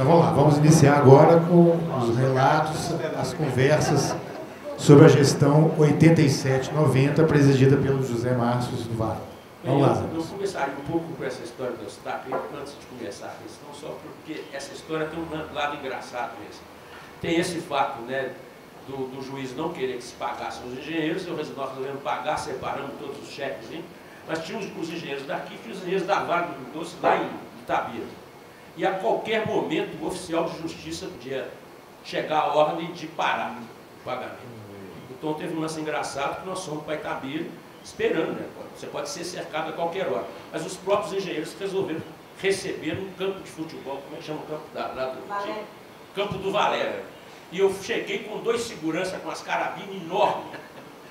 Então vamos lá, vamos iniciar agora com os relatos, as conversas sobre a gestão 87-90, presidida pelo José Márcio do Vale. Vamos lá. Eu começaria um pouco com essa história do Eustáquio antes de começar a questão, só porque essa história tem um lado engraçado mesmo. Tem esse fato, né, do juiz não querer que se pagassem os engenheiros, nós resolvemos pagar, separamos todos os cheques, hein? Mas tinha os engenheiros daqui e os engenheiros da Vale do Rio Doce lá em Itabira. E a qualquer momento o oficial de justiça podia chegar a ordem de parar o pagamento. Então teve um lance engraçado que nós fomos para Itabira esperando, né? Você pode ser cercado a qualquer hora. Mas os próprios engenheiros resolveram receber um campo de futebol, como é que chama o campo lá do Campo do Valério. E eu cheguei com 2 seguranças com as carabinas enormes,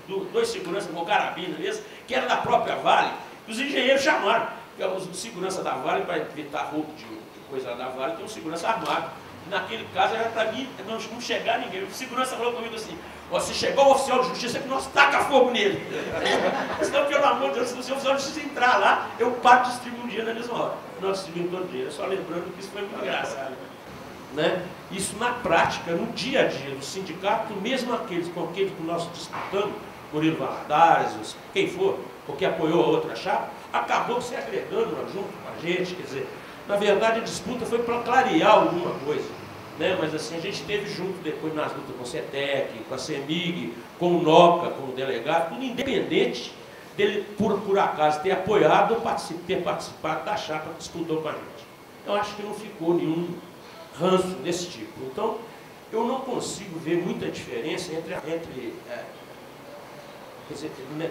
2 seguranças com carabina mesmo, que era da própria Vale. Os engenheiros chamaram, que os segurança da Vale, para evitar roubo de coisa da Vale, tem um segurança armado. Naquele caso era para mim não chegar ninguém. O segurança falou comigo assim: ó, se chegar o oficial de justiça, que nós taca fogo nele. Senão, pelo amor de Deus, se o oficial de justiça entrar lá, eu paro de distribuir um dia na mesma hora. Nós distribuímos todo dia, só lembrando que isso foi muito engraçado. Né? Isso na prática, no dia a dia do sindicato, mesmo aqueles com aqueles que nós disputamos, Murilo Valadares, quem for, porque apoiou a outra chapa, acabou se agregando junto com a gente. Quer dizer, na verdade a disputa foi para clarear alguma coisa, né? Mas assim, a gente esteve junto depois nas lutas com o CETEC, com a CEMIG, com o NOCA, com o delegado, tudo independente dele, por acaso, ter apoiado ou ter participado da chapa que disputou com a gente. Eu acho que não ficou nenhum ranço desse tipo. Então, eu não consigo ver muita diferença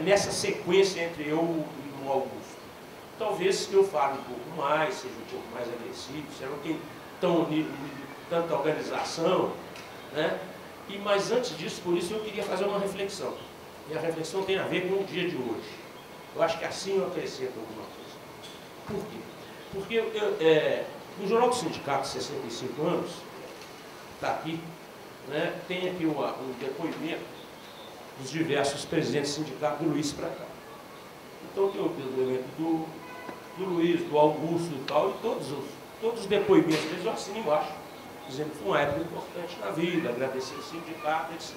nessa sequência entre eu e o Augusto. Talvez eu fale um pouco mais, seja um pouco mais agressivo, seja não tem tanta organização, né? Mas antes disso, por isso eu queria fazer uma reflexão. E a reflexão tem a ver com o dia de hoje. Eu acho que assim eu acrescento alguma coisa. Por quê? Porque no Jornal do Sindicato, 65 anos, está aqui, né, tem aqui um depoimento dos diversos presidentes do sindicato do Luiz para cá. Então tem o depoimento do Luiz, do Augusto e tal, e todos os depoimentos deles eu assino embaixo, dizendo que foi uma época importante na vida, agradecer o sindicato, etc.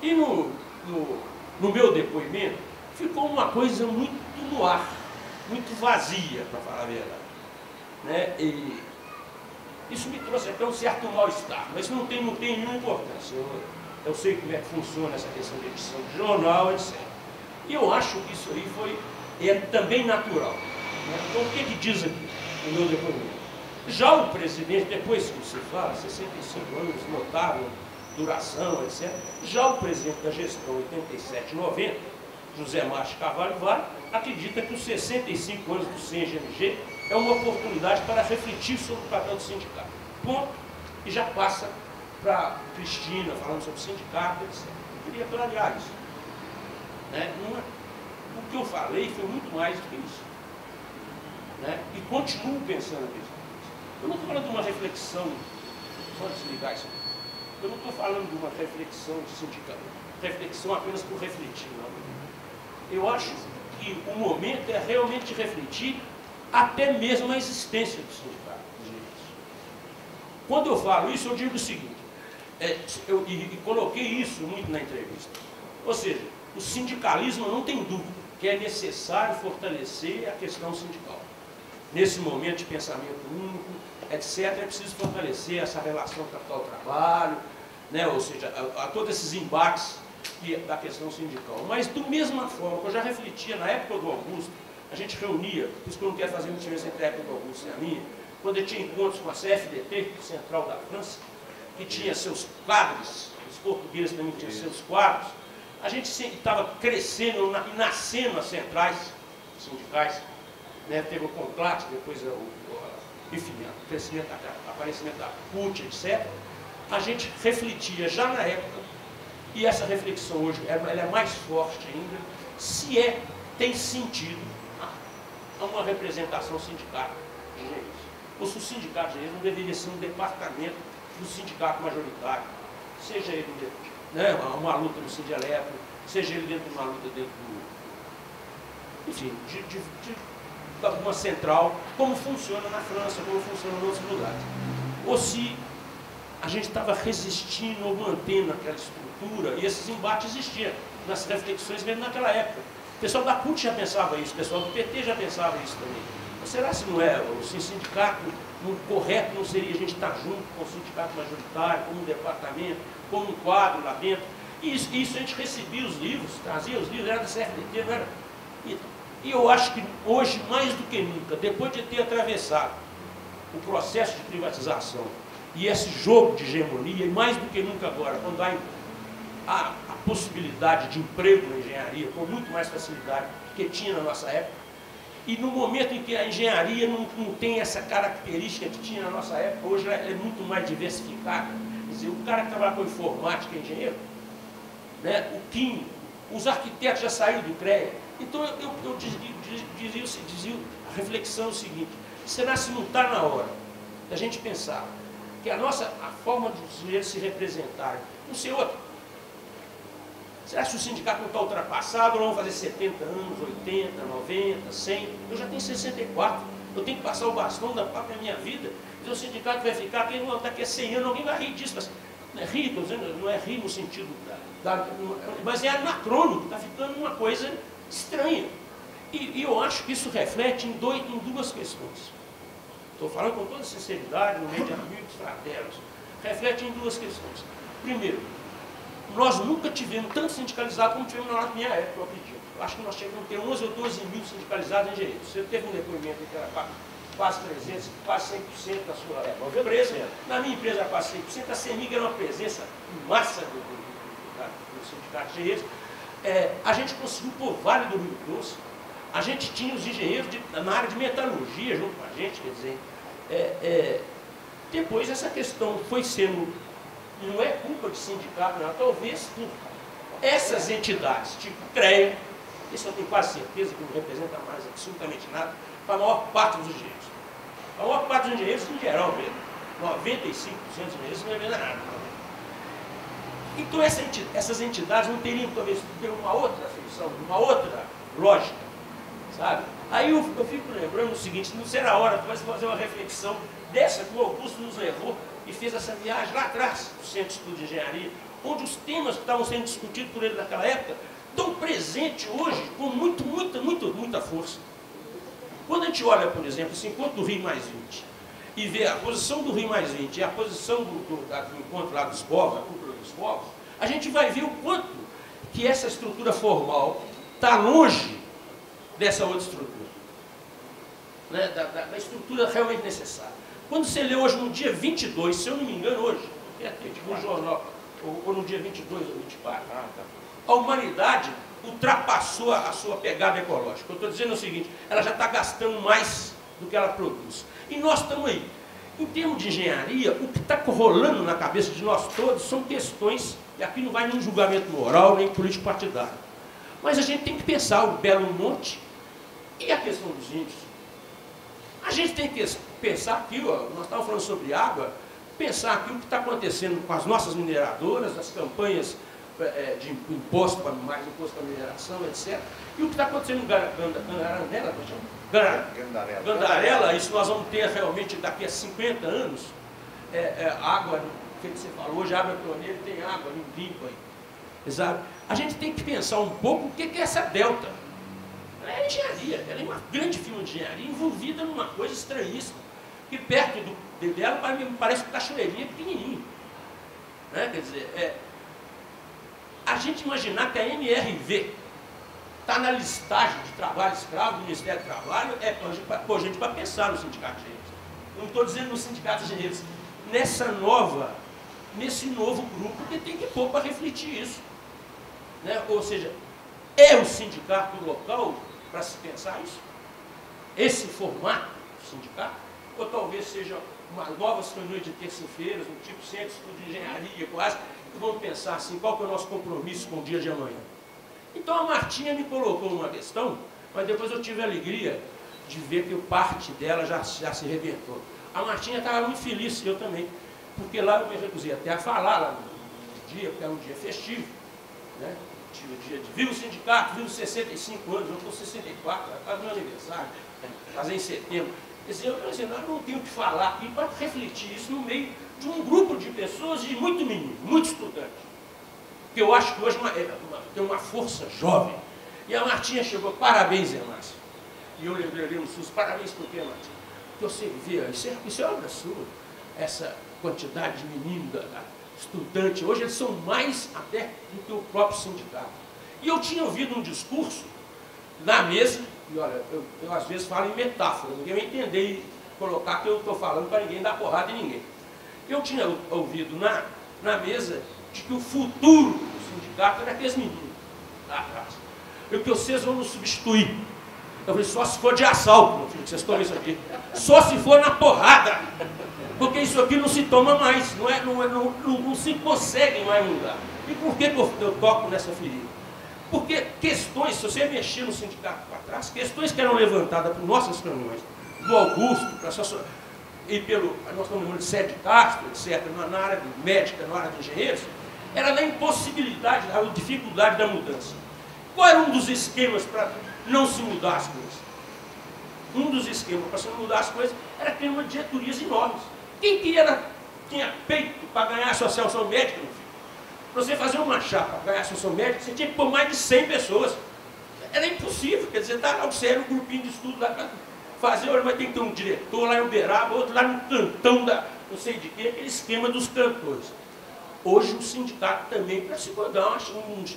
E no meu depoimento ficou uma coisa muito no ar, muito vazia, para falar a verdade. Né? E isso me trouxe até um certo mal-estar, mas não tem nenhuma importância. Eu sei como é que funciona essa questão de edição de jornal, etc. E eu acho que isso aí é também natural. Né? Então, o que diz aqui no meu depoimento? Já o presidente, depois que você fala, 65 anos, notável, duração, etc. Já o presidente da gestão 87-90, José Márcio Carvalho Vale, acredita que os 65 anos do CNG é uma oportunidade para refletir sobre o papel do sindicato. Ponto. E já passa para Cristina, falando sobre o sindicato, etc. Eu queria clarear isso. Né? O que eu falei foi muito mais do que isso. Né? E continuo pensando nisso. Eu não estou falando de uma reflexão, só desligar isso aqui. Eu não estou falando de uma reflexão de sindicato, reflexão apenas por refletir, não. Eu acho que o momento é realmente refletir até mesmo a existência do sindicato. Quando eu falo isso, eu digo o seguinte, e coloquei isso muito na entrevista. Ou seja, o sindicalismo não tem dúvida que é necessário fortalecer a questão sindical. Nesse momento de pensamento único, etc., é preciso fortalecer essa relação capital-trabalho, né? Ou seja, a todos esses embates da questão sindical. Mas, do mesma forma, que eu já refletia na época do Augusto, a gente reunia, por isso que eu não quero fazer muita diferença entre a época do Augusto e a minha, quando eu tinha encontros com a CFDT, Central da França, que tinha seus quadros, os portugueses também tinham seus quadros, a gente estava crescendo e nascendo as centrais sindicais, né? Teve o Conclate, depois enfim, o crescimento, o aparecimento da CUT, etc. A gente refletia já na época, e essa reflexão hoje ela é mais forte ainda, se tem sentido uma representação sindical de engenheiros. Ou se o sindicato de engenheiros não deveria ser um departamento do sindicato majoritário, seja ele uma luta no Sindeletro, seja ele dentro de uma luta dentro do... enfim, de uma central, como funciona na França, como funciona em outros lugares. ou se a gente estava resistindo ou mantendo aquela estrutura, e esses embates existiam nas reflexões mesmo naquela época. O pessoal da CUT já pensava isso, o pessoal do PT já pensava isso também. Mas será se não é? O sindicato correto não seria a gente estar junto com o sindicato majoritário, como um departamento, como um quadro lá dentro? E isso a gente recebia os livros, trazia os livros, era da CFDT, não era? E eu acho que hoje, mais do que nunca, depois de ter atravessado o processo de privatização e esse jogo de hegemonia, e mais do que nunca agora, quando há a possibilidade de emprego na engenharia com muito mais facilidade que tinha na nossa época, e no momento em que a engenharia não tem essa característica que tinha na nossa época, hoje ela é muito mais diversificada. Quer dizer, o cara que trabalha com informática é engenheiro, né? O químico, os arquitetos já saíram do CREA. Então eu dizia a reflexão é o seguinte: será se não está na hora da gente pensar que a forma dos engenheiros se representarem não ser outra? Será que o sindicato não está ultrapassado, não vão fazer 70 anos, 80, 90, 100? Eu já tenho 64, eu tenho que passar o bastão da própria minha vida, e o sindicato vai ficar, quem não está aqui há 100 anos, alguém vai rir disso. Mas não é rir, estou dizendo, não é rir no sentido mas é anacrônico, está ficando uma coisa estranha. E eu acho que isso reflete em duas questões. Estou falando com toda sinceridade, no meio de amigos, fraternos. Reflete em duas questões. Primeiro, nós nunca tivemos tanto sindicalizado como tivemos na minha época, eu acredito. Eu acho que nós chegamos a ter 11 ou 12 mil sindicalizados em engenheiros. Você teve um depoimento que era quase 300, quase 100% da sua empresa. Na minha empresa era quase 100%. A CEMIG era uma presença em massa do sindicato de engenheiros. A gente conseguiu pôr Vale do Rio Doce. A gente tinha os engenheiros na área de metalurgia junto com a gente, quer dizer. Depois essa questão foi sendo, não é culpa de sindicato, não, talvez por essas entidades, tipo CREA, isso eu tenho quase certeza que não representa mais absolutamente nada, para a maior parte dos engenheiros. A maior parte dos engenheiros, em geral mesmo, 95% dos engenheiros não representa nada. Então essas entidades não teriam talvez ter uma outra função, uma outra lógica, sabe? Aí eu fico lembrando o seguinte: não será a hora de fazer uma reflexão dessa que o Augusto nos levou e fez essa viagem lá atrás do Centro de Estudo de Engenharia, onde os temas que estavam sendo discutidos por ele naquela época estão presentes hoje com muita força. Quando a gente olha, por exemplo, esse encontro do Rio +20 e vê a posição do Rio +20 e a posição do encontro lá dos povos, a cúpula dos povos, a gente vai ver o quanto que essa estrutura formal está longe dessa outra estrutura, né? da estrutura realmente necessária. Quando você lê hoje, no dia 22, se eu não me engano, hoje, no jornal, ou no dia 22 ou 24, a humanidade ultrapassou a sua pegada ecológica. Eu estou dizendo o seguinte: ela já está gastando mais do que ela produz. E nós estamos aí. Em termos de engenharia, o que está rolando na cabeça de nós todos são questões, e aqui não vai nenhum julgamento moral, nem político partidário. Mas a gente tem que pensar o Belo Monte e a questão dos índios. A gente tem que pensar aqui, nós estávamos falando sobre água, pensar aqui o que está acontecendo com as nossas mineradoras, as campanhas de imposto para mais imposto para mineração, etc. E o que está acontecendo em Gandarela, isso nós vamos ter realmente daqui a 50 anos, água, que você falou, hoje água torneira tem água limpa aí. Exato. A gente tem que pensar um pouco o que é essa delta. Ela é engenharia, ela é uma grande firma de engenharia envolvida numa coisa estranhíssima, que perto dela parece que Cachoeirinha é pequenininho. Né? Quer dizer, a gente imaginar que a MRV está na listagem de trabalho escravo do Ministério do Trabalho, pô, gente para pensar no sindicato de engenheiros. Não estou dizendo no sindicato de engenheiros, nesse novo grupo que tem que pôr para refletir isso. Né? Ou seja, é o sindicato local para se pensar isso? Esse formato do sindicato? Ou talvez seja novas reuniões de terça-feiras, no tipo Centro de Estudo de Engenharia, quase, que vão pensar assim, qual que é o nosso compromisso com o dia de amanhã? Então a Martinha me colocou uma questão, mas depois eu tive a alegria de ver que parte dela já se rebentou. A Martinha estava muito feliz, eu também, porque lá eu me recusei até a falar lá no dia, porque era um dia festivo, né? Tive o dia de viva o sindicato, viva os 65 anos, eu estou 64, vai fazer meu aniversário, fazer em setembro. Quer dizer, eu não tenho que falar aqui para refletir isso no meio de um grupo de pessoas de muito menino, muito estudante. Que eu acho que hoje tem uma força jovem. E a Martinha chegou, parabéns, Zé Márcio. E eu lembrei ali no SUS, parabéns por quê, Martinha? Porque você vê, isso é obra sua, essa quantidade de meninos, estudante, hoje eles são mais até do que o próprio sindicato. E eu tinha ouvido um discurso na mesa, e olha, eu às vezes falo em metáfora, ninguém vai entender e colocar que eu estou falando para ninguém dar porrada em ninguém. Eu tinha ouvido na mesa de que o futuro do sindicato era aqueles meninos lá atrás. E que vocês vão nos substituir. Eu falei, só se for de assalto, meu filho, que vocês tomam isso aqui. Só se for na porrada. Porque isso aqui não se toma mais, não se consegue mais mudar. E por que eu toco nessa ferida? Porque questões, se você mexer no sindicato para trás, questões que eram levantadas por nossas reuniões, do Augusto, e nós estamos chamando de Sede Castro, etc., na área médica, na área de engenheiros, era da impossibilidade, da dificuldade da mudança. Qual era um dos esquemas para não se mudar as coisas? Um dos esquemas para se não mudar as coisas era ter uma diretorias enormes. Quem que tinha peito para ganhar a associação médica, meu filho? Para você fazer uma chapa para ganhar a associação médica, você tinha que pôr mais de 100 pessoas. Era impossível, quer dizer, tá lá você era um grupinho de estudo lá para fazer, olha, vai ter que ter um diretor lá em Uberaba, outro lá no cantão não sei de quê, aquele esquema dos cantores. Hoje o sindicato também, para se dar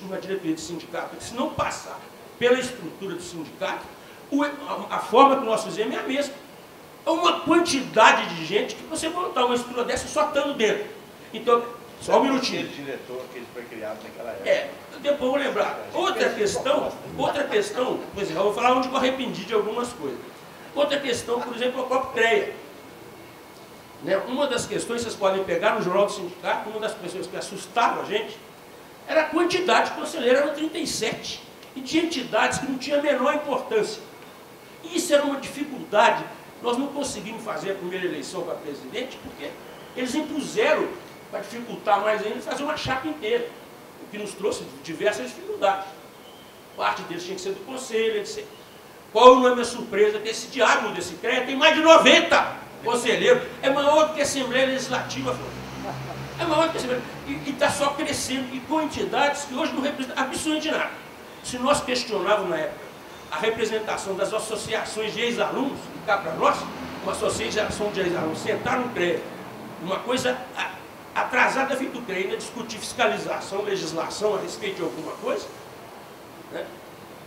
uma diretoria de sindicato, que se não passar pela estrutura do sindicato, a forma que nós fizemos é a mesma. É uma quantidade de gente que você montar uma estrutura dessa só estando dentro. Então, só um minutinho. Aquele diretor que ele foi criado naquela época. Depois eu vou lembrar. Outra questão, por exemplo, eu vou falar onde eu arrependi de algumas coisas. Outra questão, por exemplo, a própria CREA. Uma das questões, vocês podem pegar no Jornal do Sindicato, uma das pessoas que assustava a gente, era a quantidade de conselheiros, eram 37, e de entidades que não tinham a menor importância. E isso era uma dificuldade. Nós não conseguimos fazer a primeira eleição para presidente, porque eles impuseram, para dificultar mais ainda, fazer uma chapa inteira, o que nos trouxe diversas dificuldades. Parte deles tinha que ser do conselho, etc. Qual não é a minha surpresa que esse diabo desse CREA tem mais de 90 conselheiros, é maior do que a Assembleia Legislativa. É maior do que a Assembleia. E está só crescendo, e com entidades que hoje não representam absolutamente nada. Se nós questionávamos na época a representação das associações de ex-alunos, e cá para nós, uma associação de ex-alunos, sentar no CREA, uma coisa atrasada feito do CREA, ainda discutir fiscalização, legislação a respeito de alguma coisa, né?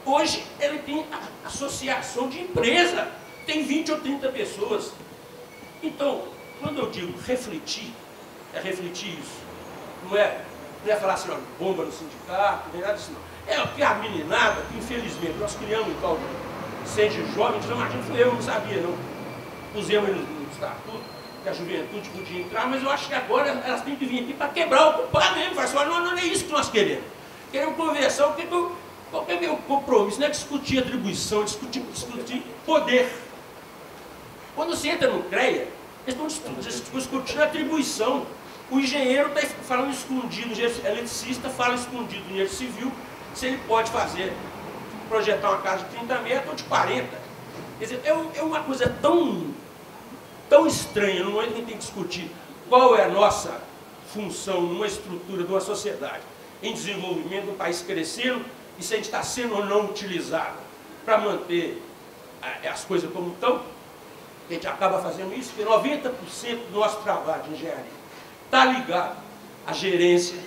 Hoje ele tem a associação de empresa, tem 20 ou 30 pessoas. Então, quando eu digo refletir, é refletir isso. Não é falar assim, ó, bomba no sindicato, nem nada disso não. É porque a meninada, que infelizmente nós criamos um tal de Sede Jovem, eu não sabia não. Pusemos no estatuto que a juventude podia entrar, mas eu acho que agora elas têm que vir aqui para quebrar, ocupar mesmo. Falar assim, não é isso que nós queremos. Queremos conversar, qual que é o meu compromisso? Não é discutir atribuição, discutir poder. Quando você entra no CREA, eles estão discutindo atribuição. O engenheiro está falando escondido, o engenheiro eletricista fala escondido, o engenheiro civil, se ele pode projetar uma casa de 30 metros ou de 40. Quer dizer, é uma coisa tão estranha, não é que a gente tem que discutir qual é a nossa função numa estrutura de uma sociedade em desenvolvimento, um país crescendo, e se a gente está sendo ou não utilizado para manter as coisas como estão, a gente acaba fazendo isso, porque 90% do nosso trabalho de engenharia está ligado à gerência,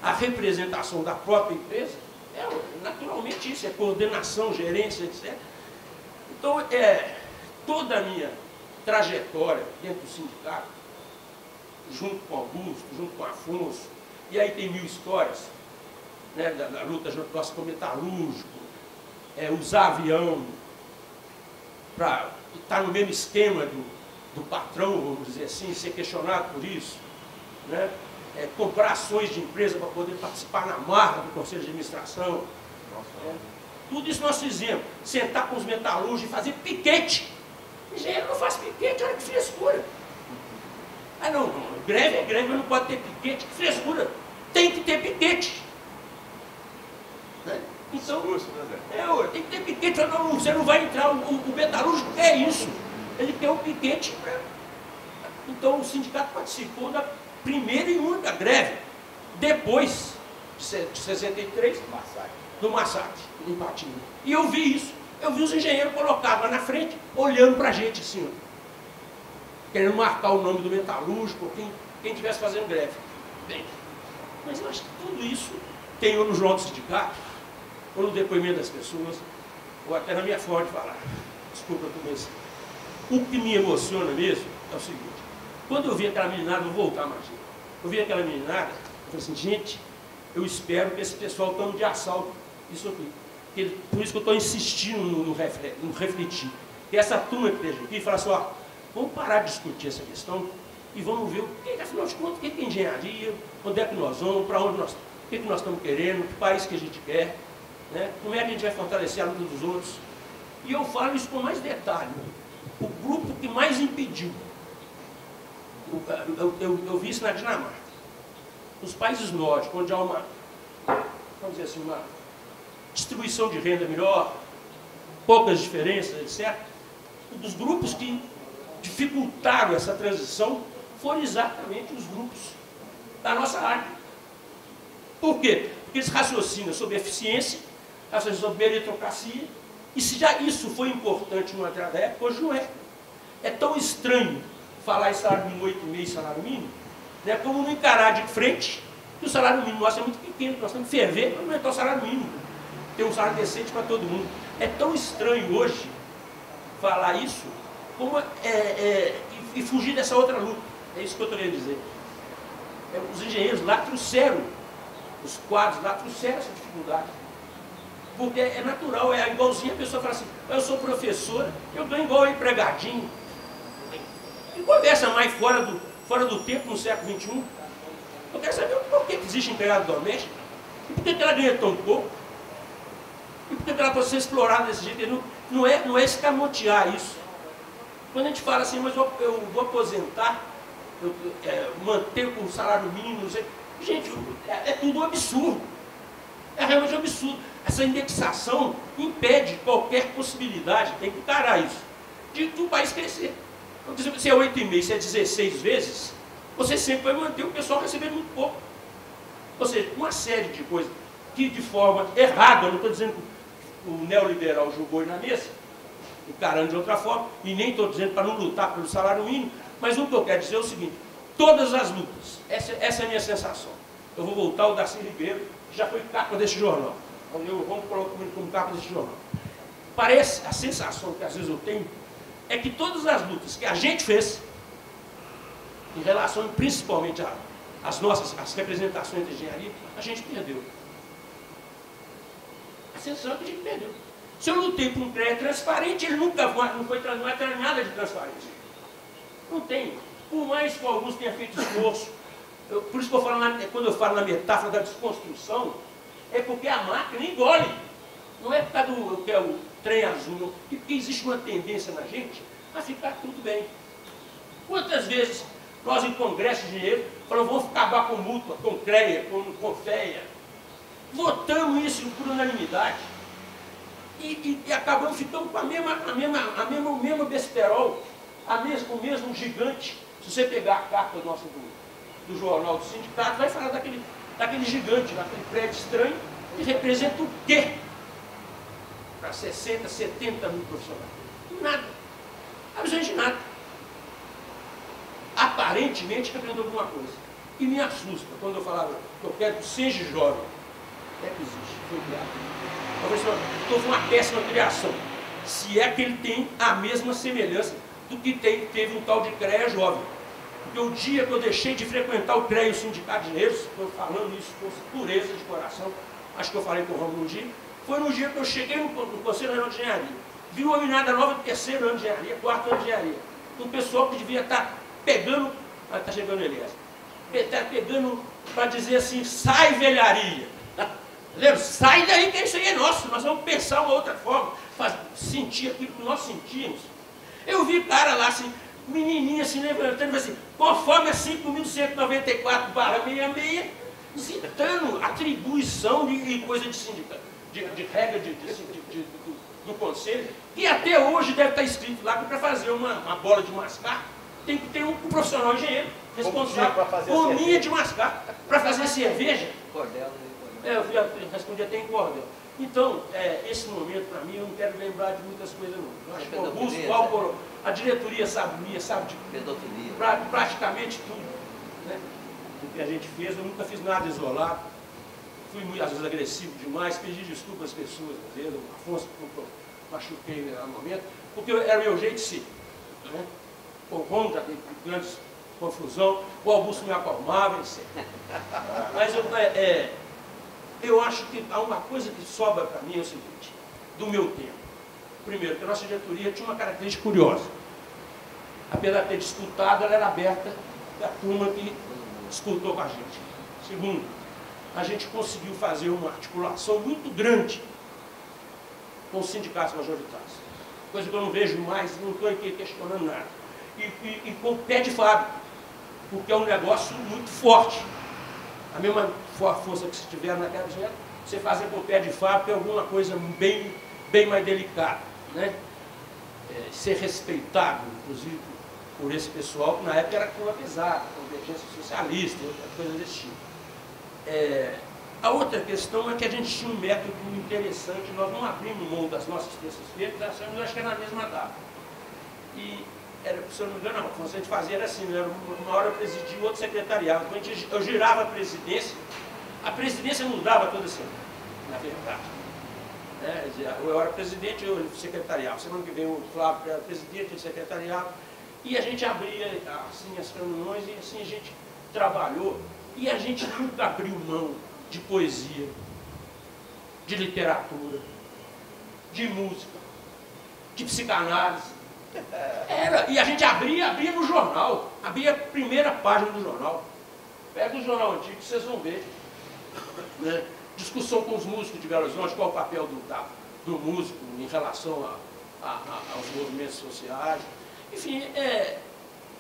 à representação da própria empresa, naturalmente isso, é coordenação, gerência, etc. Então, toda a minha trajetória dentro do sindicato, junto com Augusto, junto com Afonso, e aí tem 1000 histórias, né, da luta nossa com o metalúrgico, usar avião para estar no mesmo esquema do patrão, vamos dizer assim, ser questionado por isso, né? Comprar ações de empresa para poder participar na marca do Conselho de Administração. Tudo isso nós fizemos. Sentar com os metalúrgicos e fazer piquete. Engenheiro não faz piquete, olha que frescura. Não, greve é greve, mas não pode ter piquete, que frescura. Tem que ter piquete. Né? Então, tem que ter piquete, você não vai entrar, o metalúrgico é isso. Ele quer o piquete. Então o sindicato participou da primeira e única greve, depois de 63, do massacre, em Patinga. E eu vi isso. Eu vi os engenheiros colocados lá na frente, olhando para a gente assim, ó, querendo marcar o nome do metalúrgico, quem estivesse fazendo greve. Bem, mas eu acho que tudo isso tem ou no jornal do sindicato, ou no depoimento das pessoas, ou até na minha forma de falar. Desculpa, eu estou mesmo. O que me emociona mesmo é o seguinte: quando eu vi aquela meninada, vou voltar mais. Eu vi aquela meninada, eu falei assim, gente, eu espero que esse pessoal tome de assalto isso aqui. Por isso que eu estou insistindo no refletir. Que essa turma que esteja aqui fala assim, ó, vamos parar de discutir essa questão e vamos ver o que, afinal de contas, o que é engenharia, onde é que nós vamos, para onde nós, o que nós estamos querendo, que país que a gente quer, né? Como é que a gente vai fortalecer a luta dos outros. E eu falo isso com mais detalhe. O grupo que mais impediu, eu vi isso na Dinamarca, nos países nórdicos, onde há uma, vamos dizer assim, uma distribuição de renda melhor, poucas diferenças, etc. Um dos grupos que dificultaram essa transição foram exatamente os grupos da nossa área. Por quê? Porque eles raciocinam sobre eficiência, raciocinam sobre meritocracia, e se já isso foi importante numa determinada época, hoje não é. É tão estranho falar em salário mínimo 8,5 salário mínimo, né, como não encarar de frente que o salário mínimo nosso é muito pequeno, nós temos que ferver para aumentar o salário mínimo, ter um salário decente para todo mundo. É tão estranho hoje falar isso como, e fugir dessa outra luta. É isso que eu estou querendo dizer. Os engenheiros lá trouxeram, os quadros lá trouxeram essa dificuldade. Porque é natural, é igualzinho a pessoa fala assim, eu sou professora, eu ganho igual empregadinho. E conversa mais fora do tempo no século XXI. Eu quero saber por que existe empregado doméstico, e por que ela ganha tão pouco, e por que ela pode ser explorada desse jeito. Não é escamotear isso. Quando a gente fala assim, mas eu vou aposentar, manter com o salário mínimo, gente, é tudo absurdo. É realmente um absurdo. Essa indexação impede qualquer possibilidade, tem que encarar isso, de um país crescer. Então, se é 8,5, se é 16 vezes, você sempre vai manter o pessoal recebendo muito pouco. Ou seja, uma série de coisas que de forma errada, eu não estou dizendo que o neoliberal jogou na mesa, encarando de outra forma, e nem estou dizendo para não lutar pelo salário mínimo, mas o que eu quero dizer é o seguinte, todas as lutas, essa é a minha sensação. Eu vou voltar ao Darcy Ribeiro, que já foi capa desse jornal. Vamos colocar como capa desse jornal. Parece, a sensação que às vezes eu tenho, é que todas as lutas que a gente fez, em relação principalmente às representações de engenharia, a gente perdeu. A sensação é que a gente perdeu. Se eu lutei por um CREA transparente, ele nunca não é nada de transparência. Não tem. Por mais que alguns tenham feito esforço, por isso que eu falo quando eu falo na metáfora da desconstrução, é porque a máquina engole. Não é por causa do que é o trem azul, não. Porque existe uma tendência na gente a ficar tudo bem. Quantas vezes nós em congresso de engenheiro falamos, vamos acabar com mútua, com CREA, com FEA. Votamos isso por unanimidade. E acabamos ficando com o mesmo besterol, o mesmo gigante. Se você pegar a capa nossa do jornal do sindicato, vai falar daquele gigante, daquele prédio estranho, que representa o quê? Para 60, 70 mil profissionais. Nada. Absolutamente nada. Aparentemente representa alguma coisa. E me assusta quando eu falava que eu quero que seja jovem. É que existe, foi criado. Então foi uma péssima criação. Se é que ele tem a mesma semelhança do que teve um tal de CREA jovem. Porque o dia que eu deixei de frequentar o CREA e o Sindicato de Engenheiros, estou falando isso com pureza de coração, acho que eu falei com o Romulo um dia, foi no dia que eu cheguei no Conselho Nacional de Engenharia. Vi uma meninada nova do 3º ano de engenharia, 4º ano de engenharia. Um pessoal que devia estar pegando, está chegando o Elias, está pegando para dizer assim, sai velharia. Sai daí que isso aí é nosso, nós vamos pensar uma outra forma, sentir aquilo que nós sentimos. Eu vi cara lá assim, menininha assim, levantando, assim, conforme a 5.194/66, citando atribuição de coisa de sindicato, de regra do conselho, e até hoje deve estar escrito lá que para fazer uma bola de mascar, tem que ter um profissional engenheiro responsável por gominha de mascar. Para fazer cerveja, eu respondi até em cordel. Então, esse momento, para mim, eu não quero lembrar de muitas coisas, não. Eu acho que o Augusto, a diretoria sabe de praticamente tudo, né? O que a gente fez. Eu nunca fiz nada isolado. Fui, às vezes, agressivo demais, pedi desculpas às pessoas, às vezes, o Afonso machuquei no momento, porque era o meu jeito de ser, né? O Ron já teve grandes confusão, o Augusto me acalmava, etc. Mas eu acho que há uma coisa que sobra para mim é o seguinte, do meu tempo. Primeiro, que a nossa diretoria tinha uma característica curiosa. Apesar de ter disputado, ela era aberta da turma que disputou com a gente. Segundo, a gente conseguiu fazer uma articulação muito grande com os sindicatos majoritários. Coisa que eu não vejo mais, não estou aqui questionando nada. E com o pé de fábrica, porque é um negócio muito forte. A mesma força que se tiver naquela região, você fazer com o pé de fábrica é alguma coisa bem mais delicada, né? Ser respeitado, inclusive, por esse pessoal, que na época era turma pesada, convergência socialista, outra coisa desse tipo. A outra questão é que a gente tinha um método interessante, nós não abrimos mão das nossas terças-feiras, acho que era na mesma data. E, se eu não me engano, não, a gente fazia era assim, uma hora eu presidia, o outro secretariava. Quando eu girava a presidência mudava toda semana, na verdade. Eu era presidente, eu secretariava. Semana que vem o Flávio era presidente, ele secretariava. E a gente abria assim as reuniões e assim a gente trabalhou. E a gente nunca abriu mão de poesia, de literatura, de música, de psicanálise. E a gente abria no jornal, abria a primeira página do jornal. Pega o jornal antigo que vocês vão ver. Né? Discussão com os músicos de Belo Horizonte, qual o papel do músico em relação aos movimentos sociais. Enfim,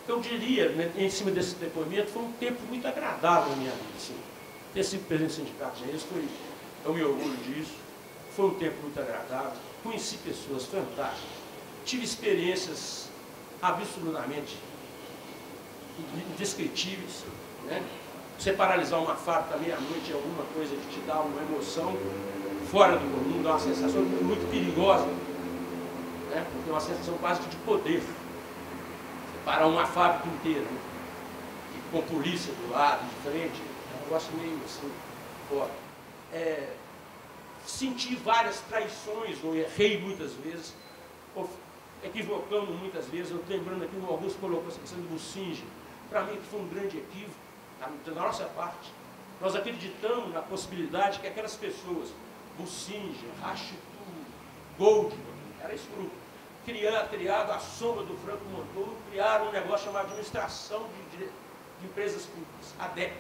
eu diria, né, em cima desse depoimento, foi um tempo muito agradável na minha vida. Assim. Ter sido presidente do sindicato de engenheiros, eu me orgulho disso. Foi um tempo muito agradável. Conheci pessoas fantásticas. Tive experiências absolutamente indescritíveis. Né? Você paralisar uma fábrica à meia-noite é alguma coisa que te dá uma emoção fora do comum, dá uma sensação muito perigosa. Né? Porque é uma sensação quase que de poder. Você parar uma fábrica inteira, né? Com polícia do lado, de frente, é um negócio meio assim, fora. Senti várias traições, eu errei muitas vezes, equivocamos muitas vezes. Eu estou lembrando aqui, o Augusto colocou essa questão do Bucinge. Para mim, que foi um grande equívoco, da nossa parte. Nós acreditamos na possibilidade que aquelas pessoas, Bucinge, Rachitu, Goldman, era esse grupo, criado à sombra do Franco Montoro, criaram um negócio chamado Administração de Empresas Públicas, ADEP.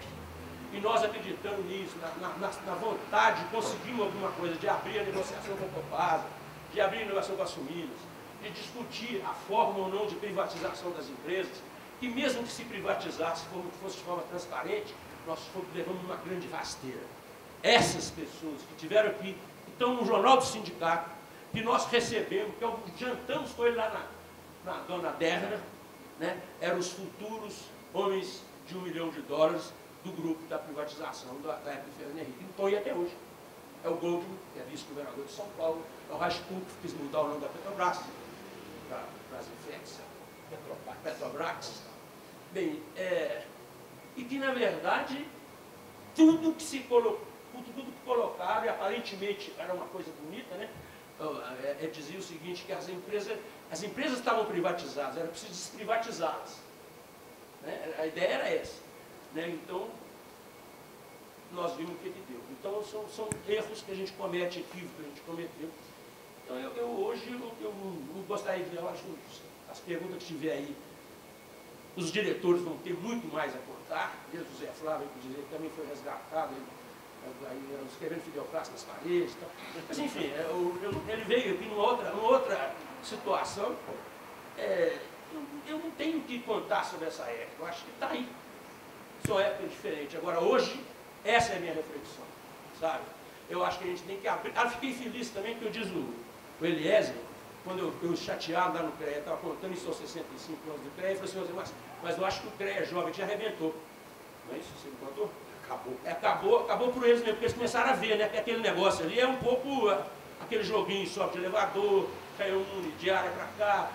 E nós acreditamos nisso, na vontade de conseguir alguma coisa, de abrir a negociação com a Copasa, de abrir a negociação com as famílias, de discutir a forma ou não de privatização das empresas, que mesmo que se privatizasse, fosse de forma transparente, nós levamos uma grande rasteira. Essas pessoas que estiveram aqui, que estão no Jornal do Sindicato, que nós recebemos, que jantamos com ele lá na Dona Derna, né? Eram os futuros homens de $1 milhão do grupo da privatização da época de Fernando Henrique. Então, e até hoje. É o Goldman, que é vice-governador de São Paulo, é o Rachitu, que quis mudar o nome da Petrobras, para Brasilfex, Petrobras. Bem, e que, na verdade, tudo que colocaram, e aparentemente era uma coisa bonita, né? Dizia o seguinte, que as empresas estavam privatizadas, era preciso desprivatizá-las. Né? A ideia era essa. Né? Então, nós vimos o que deu. Então, são erros que a gente comete, equívocos que a gente cometeu. Então, hoje, eu não gostaria de... Eu acho que as perguntas que tiver aí, os diretores vão ter muito mais a contar, desde o Zé Flávio, que também foi resgatado, escrevendo fideocracia nas paredes e tal. Mas, enfim, ele veio aqui numa outra situação. Eu não tenho o que contar sobre essa época, eu acho que está aí. São épocas diferentes. Agora, hoje, essa é a minha reflexão, sabe? Eu acho que a gente tem que abrir... fiquei feliz também que eu diz o Eliezer, quando eu chateado lá no CREA, estava contando isso aos 65 anos do CREA, e falou assim, mas eu acho que o CREA jovem já arrebentou. Não é isso? Você me contou? Acabou por eles mesmo, porque eles começaram a ver, né? Que aquele negócio ali é um pouco aquele joguinho só de elevador, caiu um de área para cá,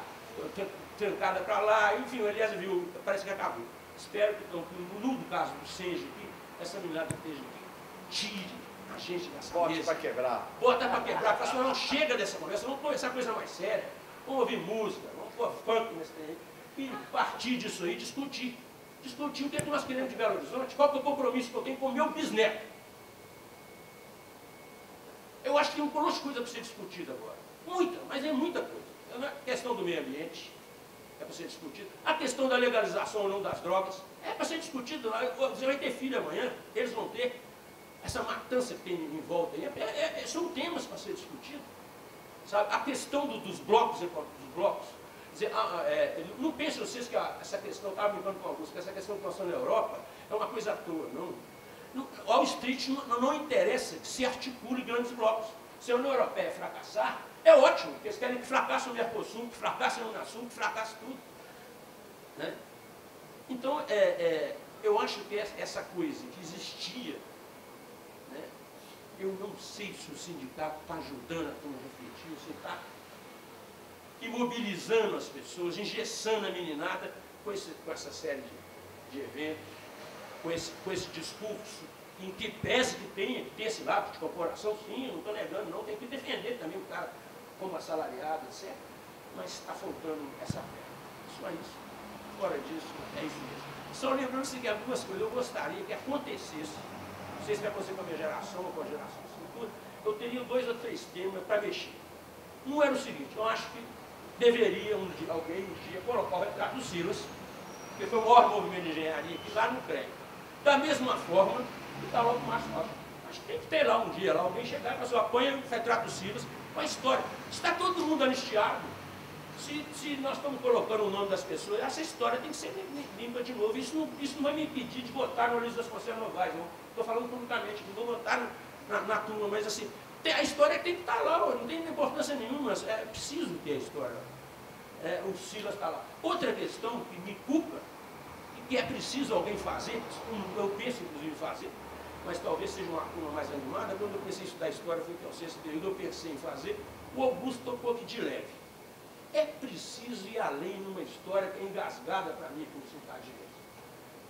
trancada para lá, enfim, o Eliezer viu, parece que acabou. Espero que, então, no caso do Senge aqui, essa menina que esteja aqui, tire a gente dessa mesa. Bota para quebrar. Bota para quebrar, fala assim, não chega dessa conversa, vamos começar coisa mais séria, vamos ouvir música, vamos pôr funk nesse tempo, e partir disso aí, discutir o que é que nós queremos de Belo Horizonte, qual que é o compromisso que eu tenho com o meu bisneto. Eu acho que tem um monte de coisa para ser discutida agora. Muita, mas é muita coisa. A questão do meio ambiente é para ser discutida. A questão da legalização ou não das drogas é para ser discutida. Você vai ter filho amanhã, eles vão ter. Essa matança que tem em volta aí, são temas para ser discutidos. Sabe? A questão dos blocos. Dizer, não pensem vocês que essa questão, estava brincando com alguns, que essa questão que nós estamos na Europa é uma coisa à toa, não. Wall Street não interessa que se articule grandes blocos. Se a União Europeia fracassar, é ótimo, porque eles querem que fracasse o Mercosul, que fracasse a Unasul, que fracasse tudo. Né? Então, eu acho que essa coisa que existia, né, eu não sei se o sindicato está ajudando a turma a refletir, se está imobilizando as pessoas, engessando a meninada com essa série de eventos, com esse discurso, em que pese que tem esse lado de corporação, sim, eu não estou negando, não, tem que defender também o cara como assalariado, etc. Mas está faltando essa perna. Só isso. Fora disso, é isso mesmo. Só lembrando-se que algumas coisas eu gostaria que acontecesse, não sei se vai acontecer com a minha geração ou com a geração futura, eu teria 2 ou 3 temas para mexer. Um era o seguinte, eu acho que deveria alguém um dia colocar o retrato do Silas, que foi o maior movimento de engenharia aqui lá no CREA. Da mesma forma, está lá o Márcio Rocha. Acho que tem que ter lá um dia, lá alguém chegar e falar assim, apanha o retrato do Silas com a história. Está todo mundo anistiado. Se nós estamos colocando o nome das pessoas, essa história tem que ser limpa de novo. Isso não vai me impedir de votar no Luiz das Conselhos Novais, não. Estou falando publicamente, não vou votar na turma, mas assim, a história tem que estar lá, não tem importância nenhuma, é preciso ter a história. O Silas está lá. Outra questão que me culpa, que é preciso alguém fazer, eu penso inclusive em fazer, mas talvez seja uma turma mais animada, quando eu pensei em estudar história, foi que ao sexto período eu pensei em fazer, o Augusto tocou aqui de leve. É preciso ir além numa história que é engasgada para mim como sindicato de direitos,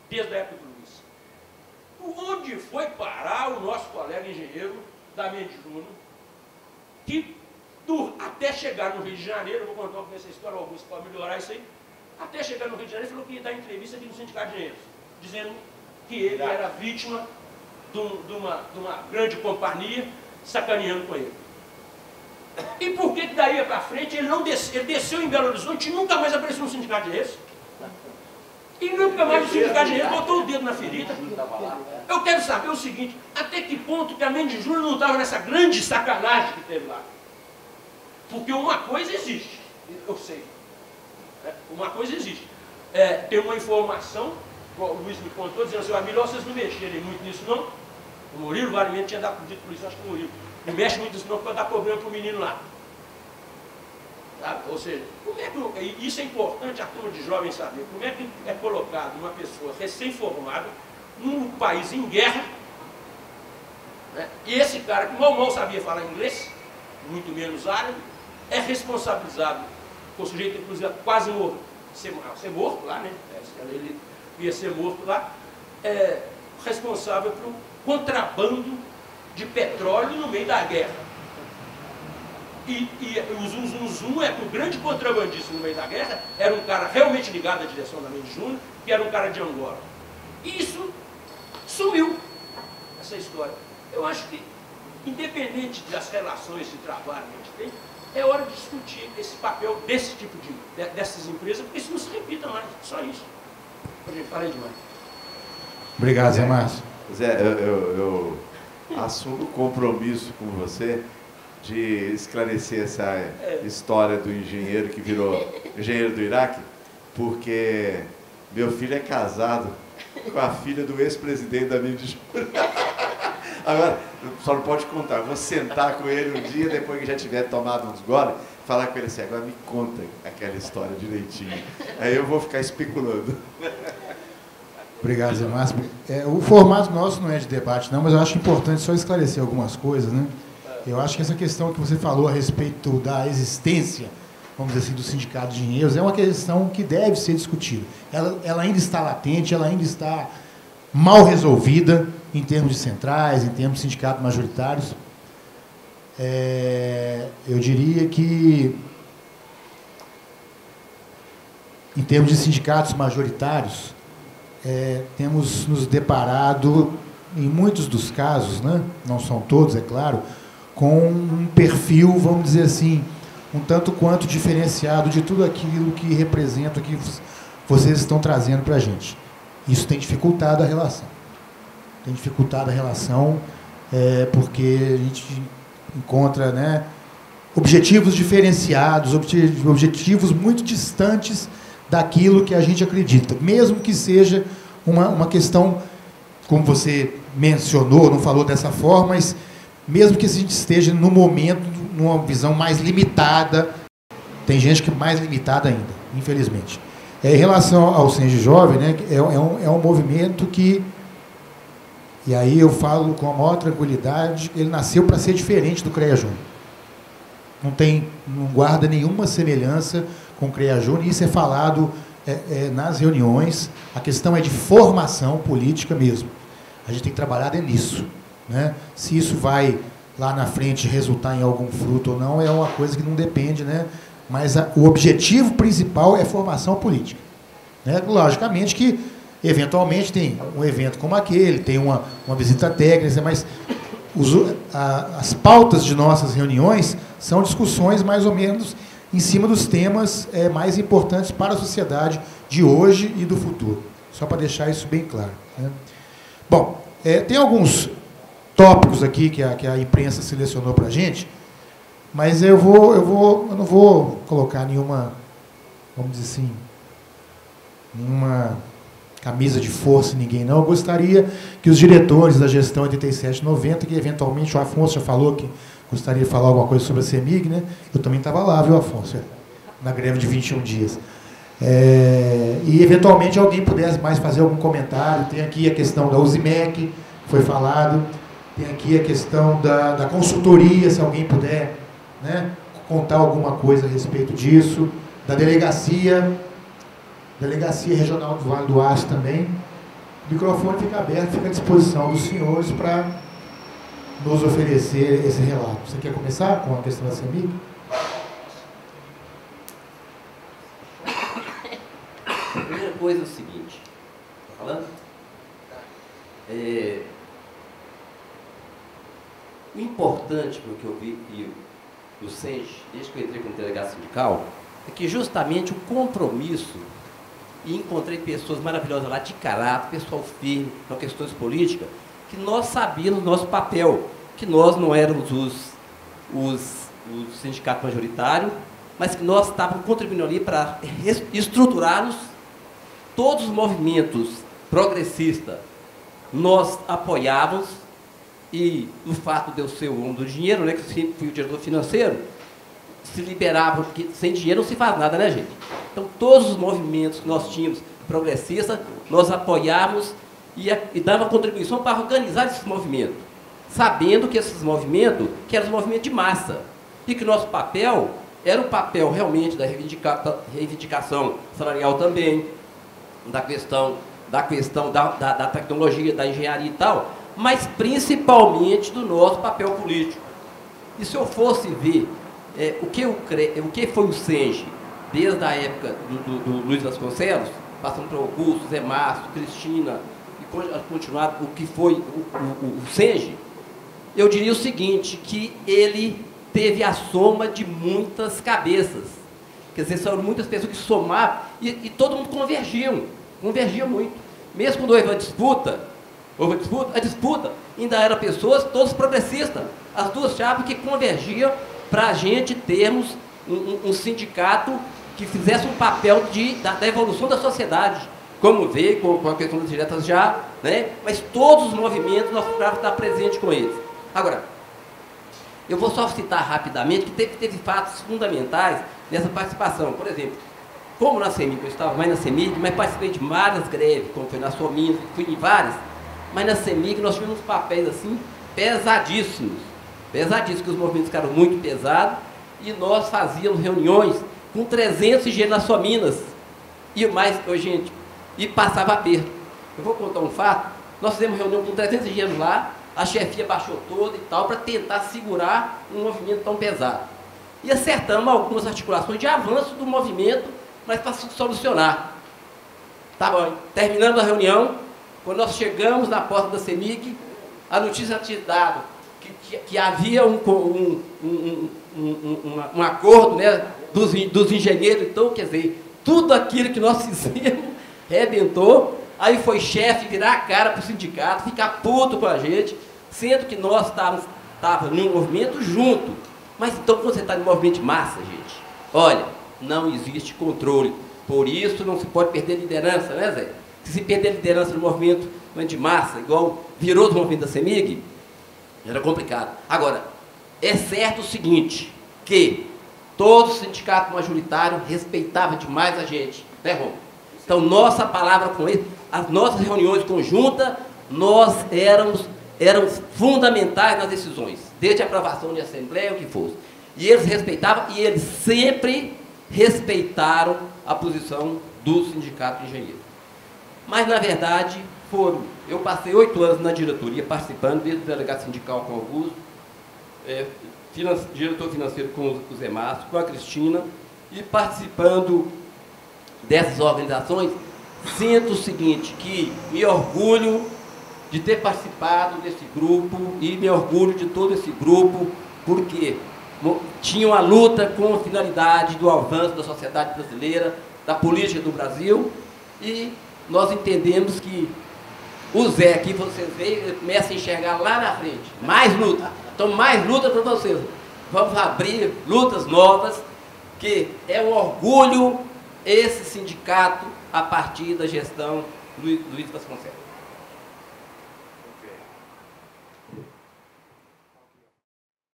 desde a época do Luiz. Onde foi parar o nosso colega engenheiro da Mendes Júnior, que até chegar no Rio de Janeiro, eu vou contar com essa história, o Augusto pode melhorar isso aí, até chegar no Rio de Janeiro, falou que ia dar entrevista aqui no Sindicato de Engenheiros, dizendo que ele era vítima de uma grande companhia sacaneando com ele. E por que daí para frente ele desceu em Belo Horizonte e nunca mais apareceu no Sindicato de Engenheiros? E nunca mais o Sindicato de Engenheiros botou o dedo na ferida. Eu quero saber o seguinte, até que ponto que a Mendes Júnior não estava nessa grande sacanagem que teve lá? Porque uma coisa existe, eu sei. Uma coisa existe. Tem uma informação, o Luiz me contou, dizendo assim, melhor vocês não mexerem muito nisso não. O Murilo, o tinha dado dito por isso, acho que o Murilo. Não mexe muito nisso não, porque vai dar problema para o menino lá. Sabe? Ou seja, como é que, isso é importante a turma de jovens saber, como é que é colocado uma pessoa recém-formada num país em guerra, né? E esse cara que mal sabia falar inglês, muito menos árabe, é responsabilizado, o sujeito inclusive quase morto, ser morto lá, né? Ele ia ser morto lá, responsável por um contrabando de petróleo no meio da guerra. E o zum é que o grande contrabandista no meio da guerra era um cara realmente ligado à direção da Mendes Júnior, que era um cara de Angola. E isso sumiu, essa história. Eu acho que, independente das relações de trabalho que a gente tem, é hora de discutir esse papel desse tipo dessas empresas, porque isso não se repita mais, só isso. Falei demais. Obrigado, Zé Márcio. Zé, eu assumo o compromisso com você de esclarecer essa história do engenheiro que virou engenheiro do Iraque, porque meu filho é casado com a filha do ex-presidente da Mendes Júnior. Agora, só não pode contar. Vou sentar com ele um dia, depois que já tiver tomado uns goles, falar com ele assim, agora me conta aquela história direitinho. Aí eu vou ficar especulando. Obrigado, Zé Márcio. O formato nosso não é de debate, não, mas eu acho importante só esclarecer algumas coisas, né? Eu acho que essa questão que você falou a respeito da existência, vamos dizer assim, do sindicato de engenheiros, é uma questão que deve ser discutida. Ela ainda está latente, ela ainda está mal resolvida em termos de centrais, em termos de sindicatos majoritários. Eu diria que, em termos de sindicatos majoritários, temos nos deparado, em muitos dos casos, né, não são todos, é claro, com um perfil, vamos dizer assim, um tanto quanto diferenciado de tudo aquilo que representa, que vocês estão trazendo para a gente. Isso tem dificultado a relação. Tem dificultado a relação porque a gente encontra, né, objetivos diferenciados, objetivos muito distantes daquilo que a gente acredita, mesmo que seja uma questão, como você mencionou, não falou dessa forma, mas mesmo que a gente esteja no momento, numa visão mais limitada, tem gente que é mais limitada ainda, infelizmente. Em relação ao Senge Jovem, né, é um movimento que, e aí eu falo com a maior tranquilidade, ele nasceu para ser diferente do CREA Júnior. Não guarda nenhuma semelhança com o CREA Júnior, e isso é falado nas reuniões. A questão é de formação política mesmo. A gente tem que trabalhar nisso, né? Se isso vai lá na frente resultar em algum fruto ou não, é uma coisa que não depende, né? Mas o objetivo principal é formação política, né? Logicamente que, eventualmente, tem um evento como aquele, tem uma visita técnica, mas as pautas de nossas reuniões são discussões mais ou menos em cima dos temas mais importantes para a sociedade de hoje e do futuro. Só para deixar isso bem claro, né? Bom, tem alguns tópicos aqui que a imprensa selecionou para a gente, mas eu não vou colocar nenhuma, vamos dizer assim, nenhuma camisa de força em ninguém, não. Eu gostaria que os diretores da gestão 8790, que eventualmente o Afonso já falou que gostaria de falar alguma coisa sobre a CEMIG, né? Eu também estava lá, viu, Afonso? Na greve de 21 dias. E, eventualmente, alguém pudesse mais fazer algum comentário. Tem aqui a questão da Usimec, foi falado. Tem aqui a questão da consultoria, se alguém puder, né, contar alguma coisa a respeito disso. Da Delegacia Regional do Vale do Aço também. O microfone fica aberto, fica à disposição dos senhores para nos oferecer esse relato. Você quer começar com a questão da CEMIG? A primeira coisa é o seguinte, tá falando? O importante, pelo que eu vi do Senge, desde que eu entrei como delegado sindical, é que justamente o compromisso, e encontrei pessoas maravilhosas lá de caráter, pessoal firme, com questões políticas, que nós sabíamos o nosso papel, que nós não éramos o sindicato majoritário, mas que nós estávamos contribuindo ali para estruturá-los. Todos os movimentos progressistas nós apoiávamos, e o fato de eu ser o homem do dinheiro, né, que sempre fui o diretor financeiro, se liberava, porque sem dinheiro não se faz nada, né, gente? Então, todos os movimentos que nós tínhamos progressistas, nós apoiávamos e dava contribuição para organizar esses movimentos, sabendo que esses movimentos, que eram os movimentos de massa, e que o nosso papel era o papel realmente da reivindicação salarial também, da questão da tecnologia, da engenharia e tal, mas principalmente do nosso papel político. E se eu fosse ver o que foi o Senge, desde a época do Luiz Vasconcelos, passando por Augusto, Zé Márcio, Cristina, e continuar o que foi o Senge, eu diria o seguinte, que ele teve a soma de muitas cabeças. Quer dizer, são muitas pessoas que somavam e todo mundo convergia muito. Mesmo quando houve a disputa, a disputa ainda era pessoas, todos progressistas, as duas chapas que convergiam para a gente termos um sindicato que fizesse um papel da evolução da sociedade, como veio com a questão das diretas já, né? Mas todos os movimentos nós procurávamos estar presentes com eles. Agora, eu vou só citar rapidamente que teve fatos fundamentais nessa participação. Por exemplo, como na CEMIG, eu estava mais na CEMIG, mas participei de várias greves, como foi na Sominas, fui em várias, mas na CEMIG nós tivemos papéis assim pesadíssimos, pesadíssimos, que os movimentos ficaram muito pesados, e nós fazíamos reuniões com 300 engenheiros na Sominas, e mais, gente, e passava aperto. Eu vou contar um fato, nós fizemos reunião com 300 engenheiros lá, a chefia baixou toda e tal, para tentar segurar um movimento tão pesado. E acertamos algumas articulações de avanço do movimento, mas para se solucionar. Tá bom, terminando a reunião, quando nós chegamos na porta da CEMIG, a notícia tinha dado que havia um acordo, né, dos engenheiros. Então, quer dizer, tudo aquilo que nós fizemos rebentou. Aí foi chefe virar a cara para o sindicato, ficar puto com a gente, sendo que nós estávamos em um movimento junto. Mas então, quando você está em movimento de massa, gente, olha, não existe controle. Por isso não se pode perder liderança, né, Zé? Se perder liderança no movimento de massa, igual virou do movimento da CEMIG, era complicado. Agora, é certo o seguinte, que todo sindicato majoritário respeitava demais a gente, né, Romulo? Então, nossa palavra com eles, as nossas reuniões conjuntas, nós éramos fundamentais nas decisões, desde a aprovação de assembleia, o que fosse. E eles respeitavam, e eles sempre respeitaram a posição do sindicato de engenheiros. Mas, na verdade, eu passei 8 anos na diretoria, participando, desde o delegado sindical com o Augusto, diretor financeiro com o Zé Márcio, com a Cristina, e participando dessas organizações, sinto o seguinte, que me orgulho de ter participado desse grupo e me orgulho de todo esse grupo, porque tinha uma luta com a finalidade do avanço da sociedade brasileira, da política do Brasil, e nós entendemos que o Zé aqui, vocês veem, começa a enxergar lá na frente, mais luta. Então, mais luta para vocês. Vamos abrir lutas novas, que é um orgulho esse sindicato a partir da gestão do Luiz Vasconcelos.